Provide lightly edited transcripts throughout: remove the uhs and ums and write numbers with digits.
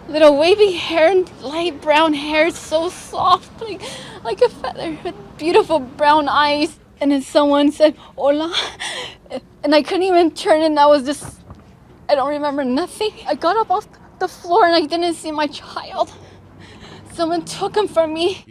Little wavy hair and light brown hair, so soft, like a feather, with beautiful brown eyes. And then someone said, "Hola," and I couldn't even turn, and I don't remember nothing. I got up off the floor and I didn't see my child. Someone took him from me.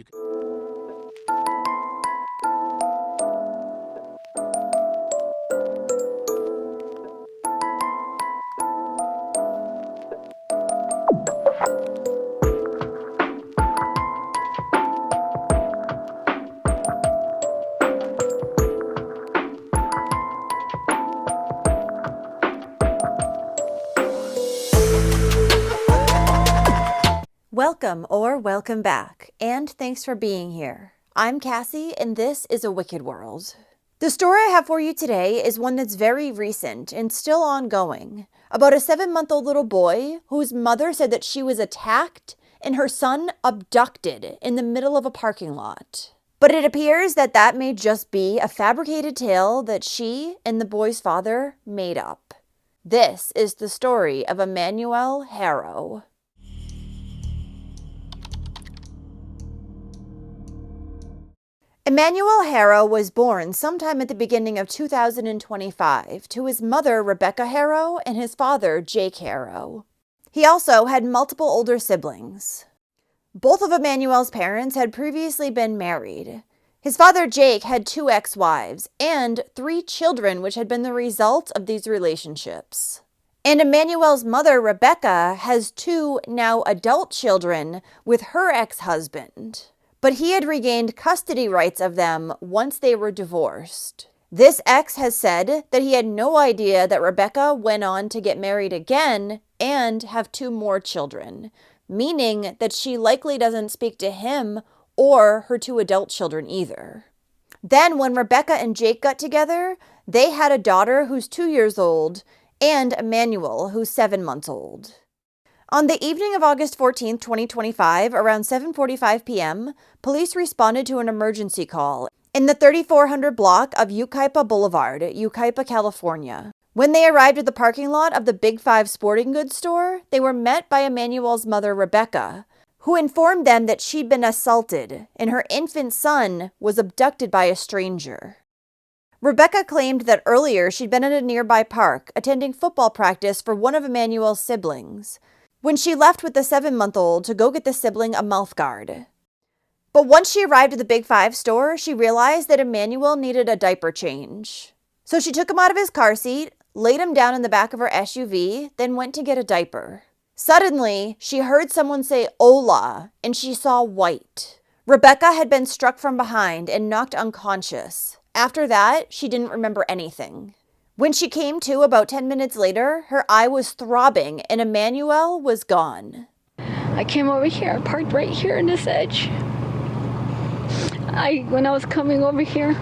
Welcome or welcome back, and thanks for being here. I'm Cassie, and this is A Wicked World. The story I have for you today is one that's very recent and still ongoing, about a 7-month-old little boy whose mother said that she was attacked and her son abducted in the middle of a parking lot. But it appears that that may just be a fabricated tale that she and the boy's father made up. This is the story of Emmanuel Haro. Emmanuel Haro was born sometime at the beginning of 2025 to his mother, Rebecca Haro, and his father, Jake Haro. He also had multiple older siblings. Both of Emmanuel's parents had previously been married. His father, Jake, had 2 ex-wives and 3 children, which had been the result of these relationships. And Emmanuel's mother, Rebecca, has 2 now adult children with her ex-husband. But he had regained custody rights of them once they were divorced. This ex has said that he had no idea that Rebecca went on to get married again and have 2 more children, meaning that she likely doesn't speak to him or her 2 adult children either. Then when Rebecca and Jake got together, they had a daughter who's 2 years old and Emmanuel, who's 7 months old. On the evening of August 14, 2025, around 7:45 p.m., police responded to an emergency call in the 3400 block of Yucaipa Boulevard, Yucaipa, California. When they arrived at the parking lot of the Big 5 sporting goods store, they were met by Emmanuel's mother, Rebecca, who informed them that she'd been assaulted and her infant son was abducted by a stranger. Rebecca claimed that earlier she'd been at a nearby park attending football practice for one of Emmanuel's siblings, when she left with the 7-month-old to go get the sibling a mouth guard. But once she arrived at the Big 5 store, she realized that Emmanuel needed a diaper change. So she took him out of his car seat, laid him down in the back of her SUV, then went to get a diaper. Suddenly, she heard someone say "Hola," and she saw white. Rebecca had been struck from behind and knocked unconscious. After that, she didn't remember anything. When she came to about 10 minutes later, her eye was throbbing and Emmanuel was gone. I came over here, I parked right here in this edge. When I was coming over here,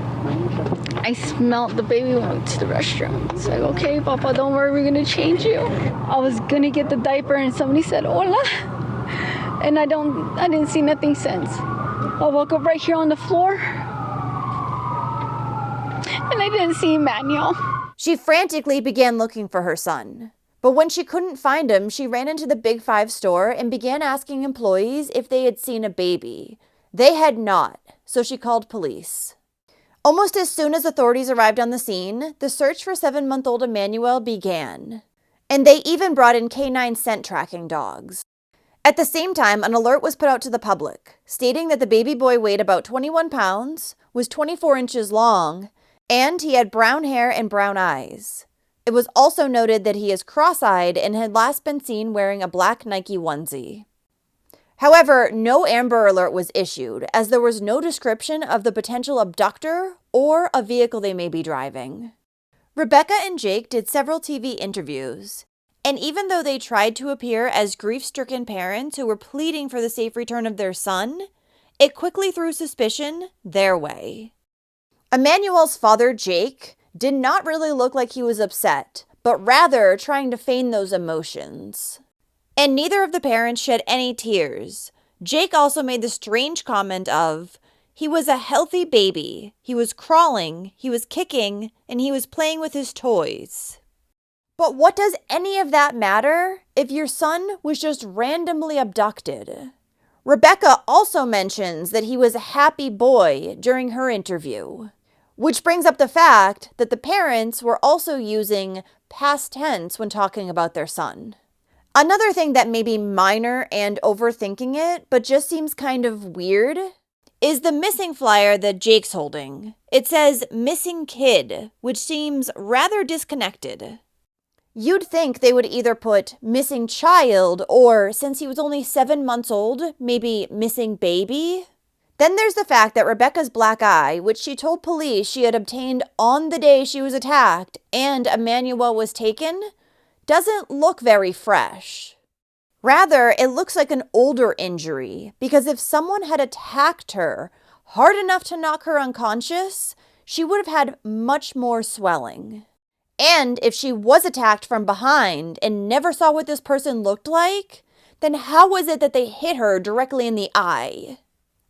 I smelled the baby went to the restroom. It's like, "Okay, Papa, don't worry, we're gonna change you." I was gonna get the diaper and somebody said "Hola," and I didn't see nothing since. I woke up right here on the floor and I didn't see Emmanuel. She frantically began looking for her son. But when she couldn't find him, she ran into the Big 5 store and began asking employees if they had seen a baby. They had not, so she called police. Almost as soon as authorities arrived on the scene, the search for 7-month-old Emmanuel began. And they even brought in canine scent tracking dogs. At the same time, an alert was put out to the public, stating that the baby boy weighed about 21 pounds, was 24 inches long, and he had brown hair and brown eyes. It was also noted that he is cross-eyed and had last been seen wearing a black Nike onesie. However, no Amber Alert was issued, as there was no description of the potential abductor or a vehicle they may be driving. Rebecca and Jake did several TV interviews, and even though they tried to appear as grief-stricken parents who were pleading for the safe return of their son, it quickly threw suspicion their way. Emmanuel's father, Jake, did not really look like he was upset, but rather trying to feign those emotions. And neither of the parents shed any tears. Jake also made the strange comment of, "He was a healthy baby. He was crawling, he was kicking, and he was playing with his toys." But what does any of that matter if your son was just randomly abducted? Rebecca also mentions that he was a happy boy during her interview, which brings up the fact that the parents were also using past tense when talking about their son. Another thing that may be minor and overthinking it, but just seems kind of weird, is the missing flyer that Jake's holding. It says missing kid, which seems rather disconnected. You'd think they would either put missing child or, since he was only 7 months old, maybe missing baby. Then there's the fact that Rebecca's black eye, which she told police she had obtained on the day she was attacked and Emmanuel was taken, doesn't look very fresh. Rather, it looks like an older injury, because if someone had attacked her hard enough to knock her unconscious, she would have had much more swelling. And if she was attacked from behind and never saw what this person looked like, then how was it that they hit her directly in the eye?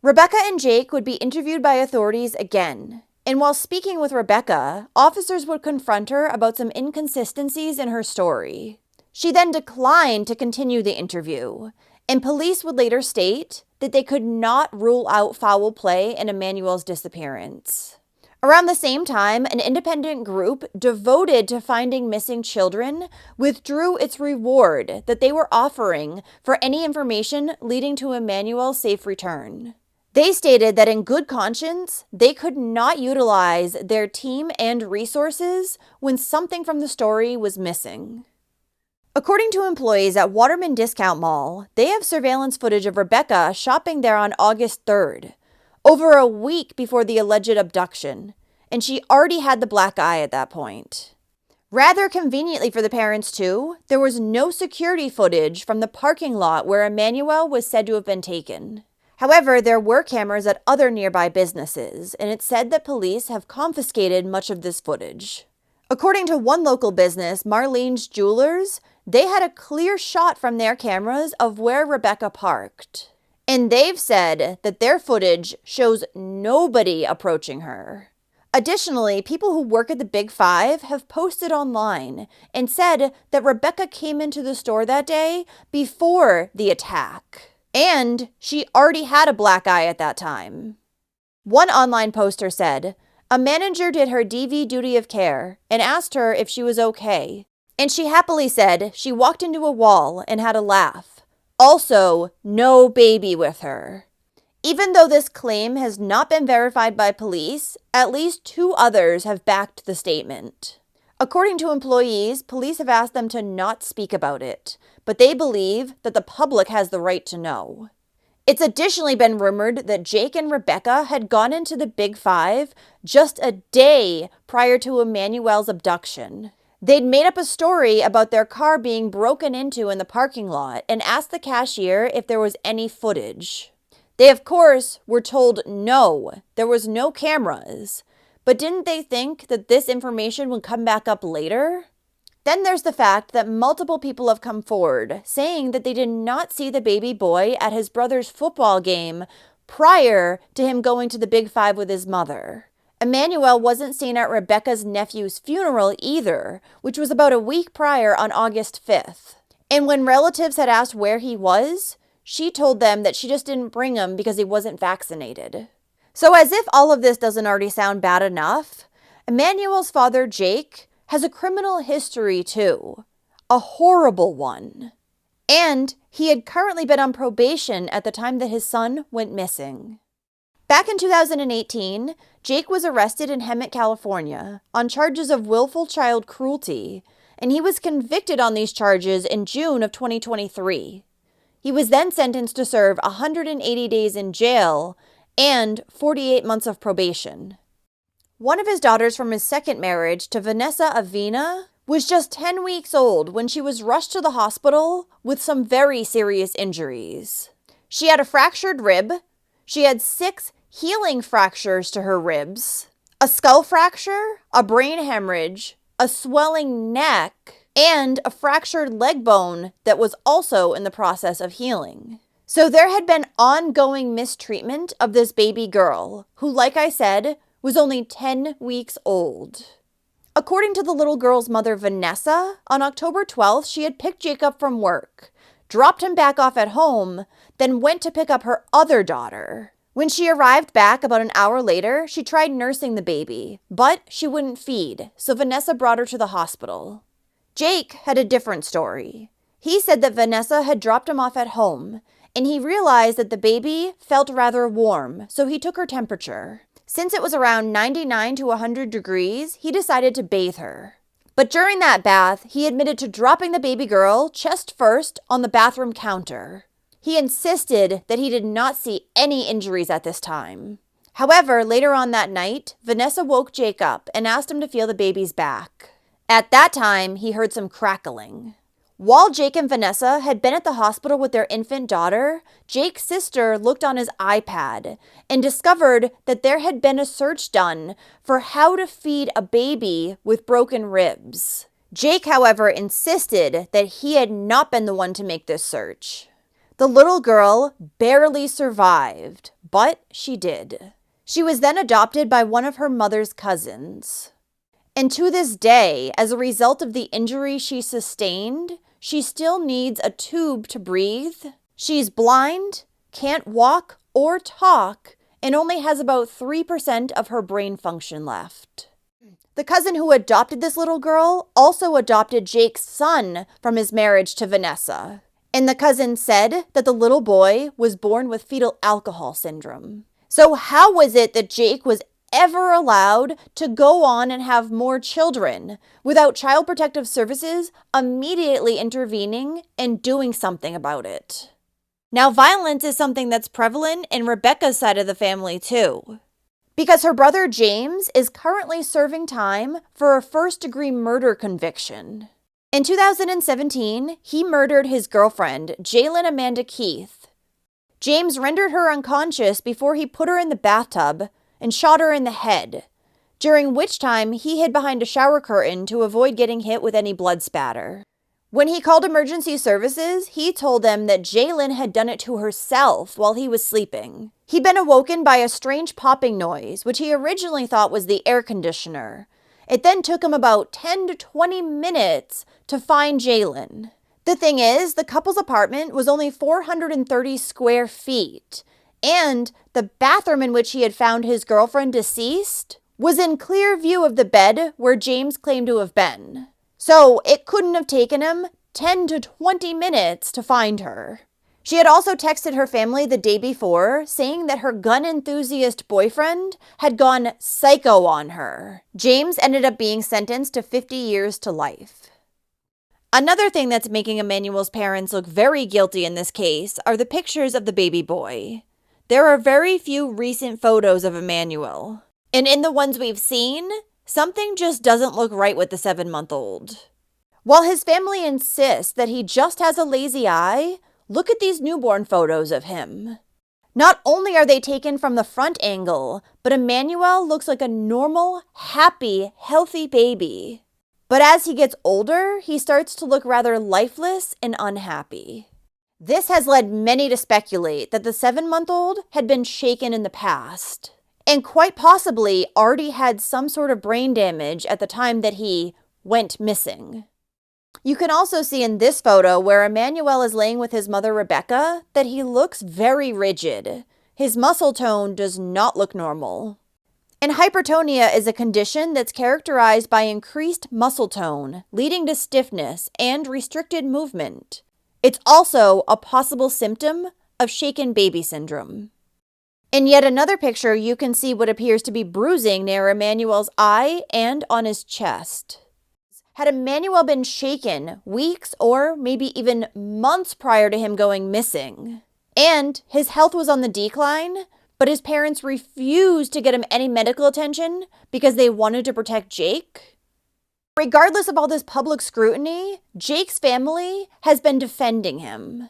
Rebecca and Jake would be interviewed by authorities again. And while speaking with Rebecca, officers would confront her about some inconsistencies in her story. She then declined to continue the interview, and police would later state that they could not rule out foul play in Emmanuel's disappearance. Around the same time, an independent group devoted to finding missing children withdrew its reward that they were offering for any information leading to Emmanuel's safe return. They stated that in good conscience, they could not utilize their team and resources when something from the story was missing. According to employees at Waterman Discount Mall, they have surveillance footage of Rebecca shopping there on August 3rd. Over a week before the alleged abduction, and she already had the black eye at that point. Rather conveniently for the parents too, there was no security footage from the parking lot where Emmanuel was said to have been taken. However, there were cameras at other nearby businesses, and it's said that police have confiscated much of this footage. According to one local business, Marlene's Jewelers, they had a clear shot from their cameras of where Rebecca parked. And they've said that their footage shows nobody approaching her. Additionally, people who work at the Big Five have posted online and said that Rebecca came into the store that day before the attack. And she already had a black eye at that time. One online poster said, "A manager did her DV duty of care and asked her if she was okay. And she happily said she walked into a wall and had a laugh. Also, no baby with her." Even though this claim has not been verified by police, at least 2 others have backed the statement. According to employees, police have asked them to not speak about it, but they believe that the public has the right to know. It's additionally been rumored that Jake and Rebecca had gone into the Big Five just a day prior to Emmanuel's abduction. They'd made up a story about their car being broken into in the parking lot and asked the cashier if there was any footage. They, of course, were told no, there was no cameras. But didn't they think that this information would come back up later? Then there's the fact that multiple people have come forward saying that they did not see the baby boy at his brother's football game prior to him going to the Big Five with his mother. Emmanuel wasn't seen at Rebecca's nephew's funeral either, which was about a week prior on August 5th. And when relatives had asked where he was, she told them that she just didn't bring him because he wasn't vaccinated. So as if all of this doesn't already sound bad enough, Emmanuel's father, Jake, has a criminal history too. A horrible one. And he had currently been on probation at the time that his son went missing. Back in 2018, Jake was arrested in Hemet, California, on charges of willful child cruelty, and he was convicted on these charges in June of 2023. He was then sentenced to serve 180 days in jail and 48 months of probation. One of his daughters from his second marriage to Vanessa Avina was just 10 weeks old when she was rushed to the hospital with some very serious injuries. She had a fractured rib, she had 6 healing fractures to her ribs, a skull fracture, a brain hemorrhage, a swelling neck, and a fractured leg bone that was also in the process of healing. So there had been ongoing mistreatment of this baby girl, who, like I said, was only 10 weeks old. According to the little girl's mother, Vanessa, on October 12th, she had picked Jake up from work, dropped him back off at home, then went to pick up her other daughter. When she arrived back about an hour later, she tried nursing the baby, but she wouldn't feed, so Vanessa brought her to the hospital. Jake had a different story. He said that Vanessa had dropped him off at home, and he realized that the baby felt rather warm, so he took her temperature. Since it was around 99 to 100 degrees, he decided to bathe her. But during that bath, he admitted to dropping the baby girl chest first on the bathroom counter. He insisted that he did not see any injuries at this time. However, later on that night, Vanessa woke Jake up and asked him to feel the baby's back. At that time, he heard some crackling. While Jake and Vanessa had been at the hospital with their infant daughter, Jake's sister looked on his iPad and discovered that there had been a search done for how to feed a baby with broken ribs. Jake, however, insisted that he had not been the one to make this search. The little girl barely survived, but she did. She was then adopted by one of her mother's cousins. And to this day, as a result of the injury she sustained, she still needs a tube to breathe. She's blind, can't walk or talk, and only has about 3% of her brain function left. The cousin who adopted this little girl also adopted Jake's son from his marriage to Vanessa. And the cousin said that the little boy was born with fetal alcohol syndrome. So how was it that Jake was ever allowed to go on and have more children without Child Protective Services immediately intervening and doing something about it? Now, violence is something that's prevalent in Rebecca's side of the family too, because her brother James is currently serving time for a first-degree murder conviction. In 2017, he murdered his girlfriend, Jalen Amanda Keith. James rendered her unconscious before he put her in the bathtub and shot her in the head, during which time he hid behind a shower curtain to avoid getting hit with any blood spatter. When he called emergency services, he told them that Jalen had done it to herself while he was sleeping. He'd been awoken by a strange popping noise, which he originally thought was the air conditioner. It then took him about 10 to 20 minutes to find Jalen. The thing is, the couple's apartment was only 430 square feet, and the bathroom in which he had found his girlfriend deceased was in clear view of the bed where James claimed to have been. So it couldn't have taken him 10 to 20 minutes to find her. She had also texted her family the day before, saying that her gun enthusiast boyfriend had gone psycho on her. James ended up being sentenced to 50 years to life. Another thing that's making Emmanuel's parents look very guilty in this case are the pictures of the baby boy. There are very few recent photos of Emmanuel, and in the ones we've seen, something just doesn't look right with the 7-month-old. While his family insists that he just has a lazy eye, look at these newborn photos of him. Not only are they taken from the front angle, but Emmanuel looks like a normal, happy, healthy baby. But as he gets older, he starts to look rather lifeless and unhappy. This has led many to speculate that the 7-month-old had been shaken in the past, and quite possibly already had some sort of brain damage at the time that he went missing. You can also see in this photo where Emmanuel is laying with his mother Rebecca that he looks very rigid. His muscle tone does not look normal. And hypertonia is a condition that's characterized by increased muscle tone, leading to stiffness and restricted movement. It's also a possible symptom of shaken baby syndrome. In yet another picture, you can see what appears to be bruising near Emmanuel's eye and on his chest. Had Emmanuel been shaken weeks or maybe even months prior to him going missing, and his health was on the decline, but his parents refused to get him any medical attention because they wanted to protect Jake? Regardless of all this public scrutiny, Jake's family has been defending him.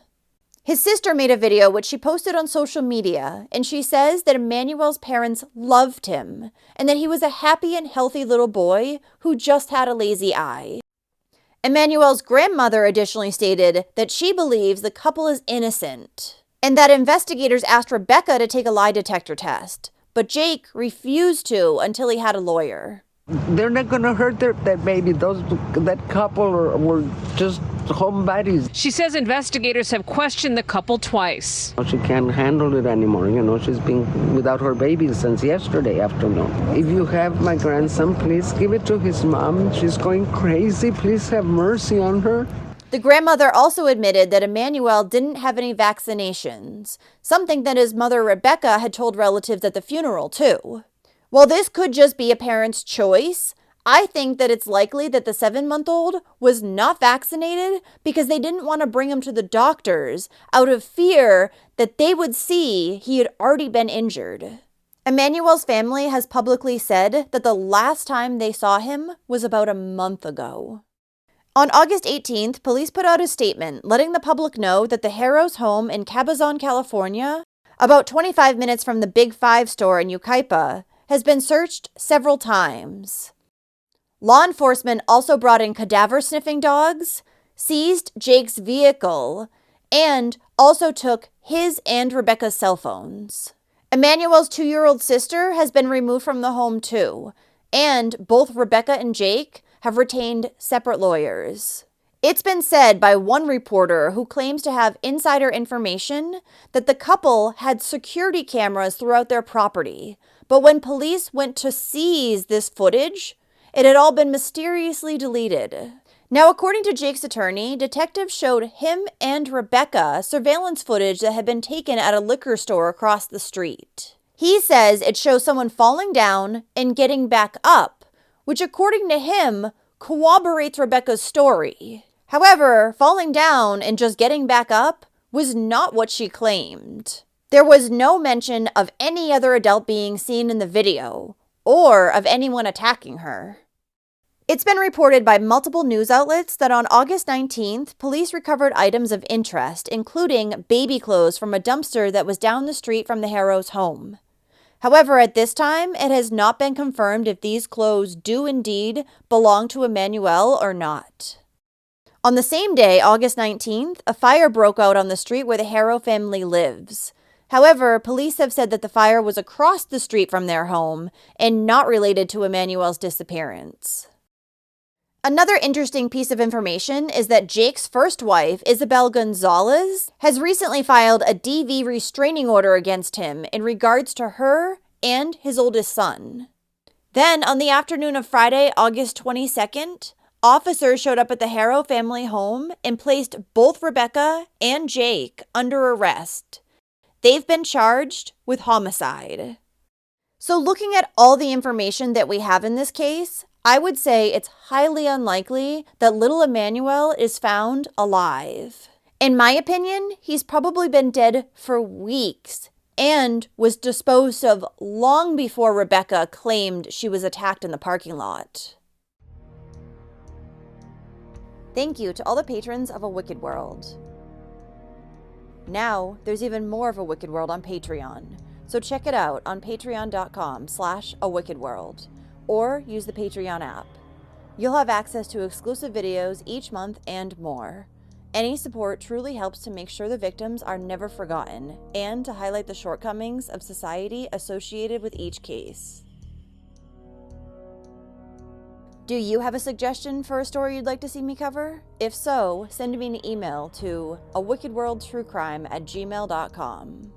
His sister made a video which she posted on social media, and she says that Emmanuel's parents loved him and that he was a happy and healthy little boy who just had a lazy eye. Emmanuel's grandmother additionally stated that she believes the couple is innocent and that investigators asked Rebecca to take a lie detector test, but Jake refused to until he had a lawyer. They're not going to hurt that baby. That couple were just homebodies. She says investigators have questioned the couple twice. She can't handle it anymore. She's been without her baby since yesterday afternoon. If you have my grandson, please give it to his mom. She's going crazy. Please have mercy on her. The grandmother also admitted that Emmanuel didn't have any vaccinations, something that his mother Rebecca had told relatives at the funeral too. While this could just be a parent's choice, I think that it's likely that the 7-month-old was not vaccinated because they didn't want to bring him to the doctors out of fear that they would see he had already been injured. Emmanuel's family has publicly said that the last time they saw him was about a month ago. On August 18th, police put out a statement letting the public know that the Haro's home in Cabazon, California, about 25 minutes from the Big Five store in Yucaipa, has been searched several times. Law enforcement also brought in cadaver-sniffing dogs, seized Jake's vehicle, and also took his and Rebecca's cell phones. Emmanuel's 2-year-old sister has been removed from the home too, and both Rebecca and Jake have retained separate lawyers. It's been said by one reporter who claims to have insider information that the couple had security cameras throughout their property, but when police went to seize this footage, it had all been mysteriously deleted. Now, according to Jake's attorney, detectives showed him and Rebecca surveillance footage that had been taken at a liquor store across the street. He says it shows someone falling down and getting back up, which according to him corroborates Rebecca's story. However, falling down and just getting back up was not what she claimed. There was no mention of any other adult being seen in the video, or of anyone attacking her. It's been reported by multiple news outlets that on August 19th, police recovered items of interest, including baby clothes from a dumpster that was down the street from the Haro's home. However, at this time, it has not been confirmed if these clothes do indeed belong to Emmanuel or not. On the same day, August 19th, a fire broke out on the street where the Haro family lives. However, police have said that the fire was across the street from their home and not related to Emmanuel's disappearance. Another interesting piece of information is that Jake's first wife, Isabel Gonzalez, has recently filed a DV restraining order against him in regards to her and his oldest son. Then, on the afternoon of Friday, August 22nd, officers showed up at the Haro family home and placed both Rebecca and Jake under arrest. They've been charged with homicide. So looking at all the information that we have in this case, I would say it's highly unlikely that little Emmanuel is found alive. In my opinion, he's probably been dead for weeks and was disposed of long before Rebecca claimed she was attacked in the parking lot. Thank you to all the patrons of A Wicked World. Now, there's even more of A Wicked World on Patreon, so check it out on patreon.com/awickedworld. Or use the Patreon app. You'll have access to exclusive videos each month and more. Any support truly helps to make sure the victims are never forgotten and to highlight the shortcomings of society associated with each case. Do you have a suggestion for a story you'd like to see me cover? If so, send me an email to awickedworldtruecrime@gmail.com.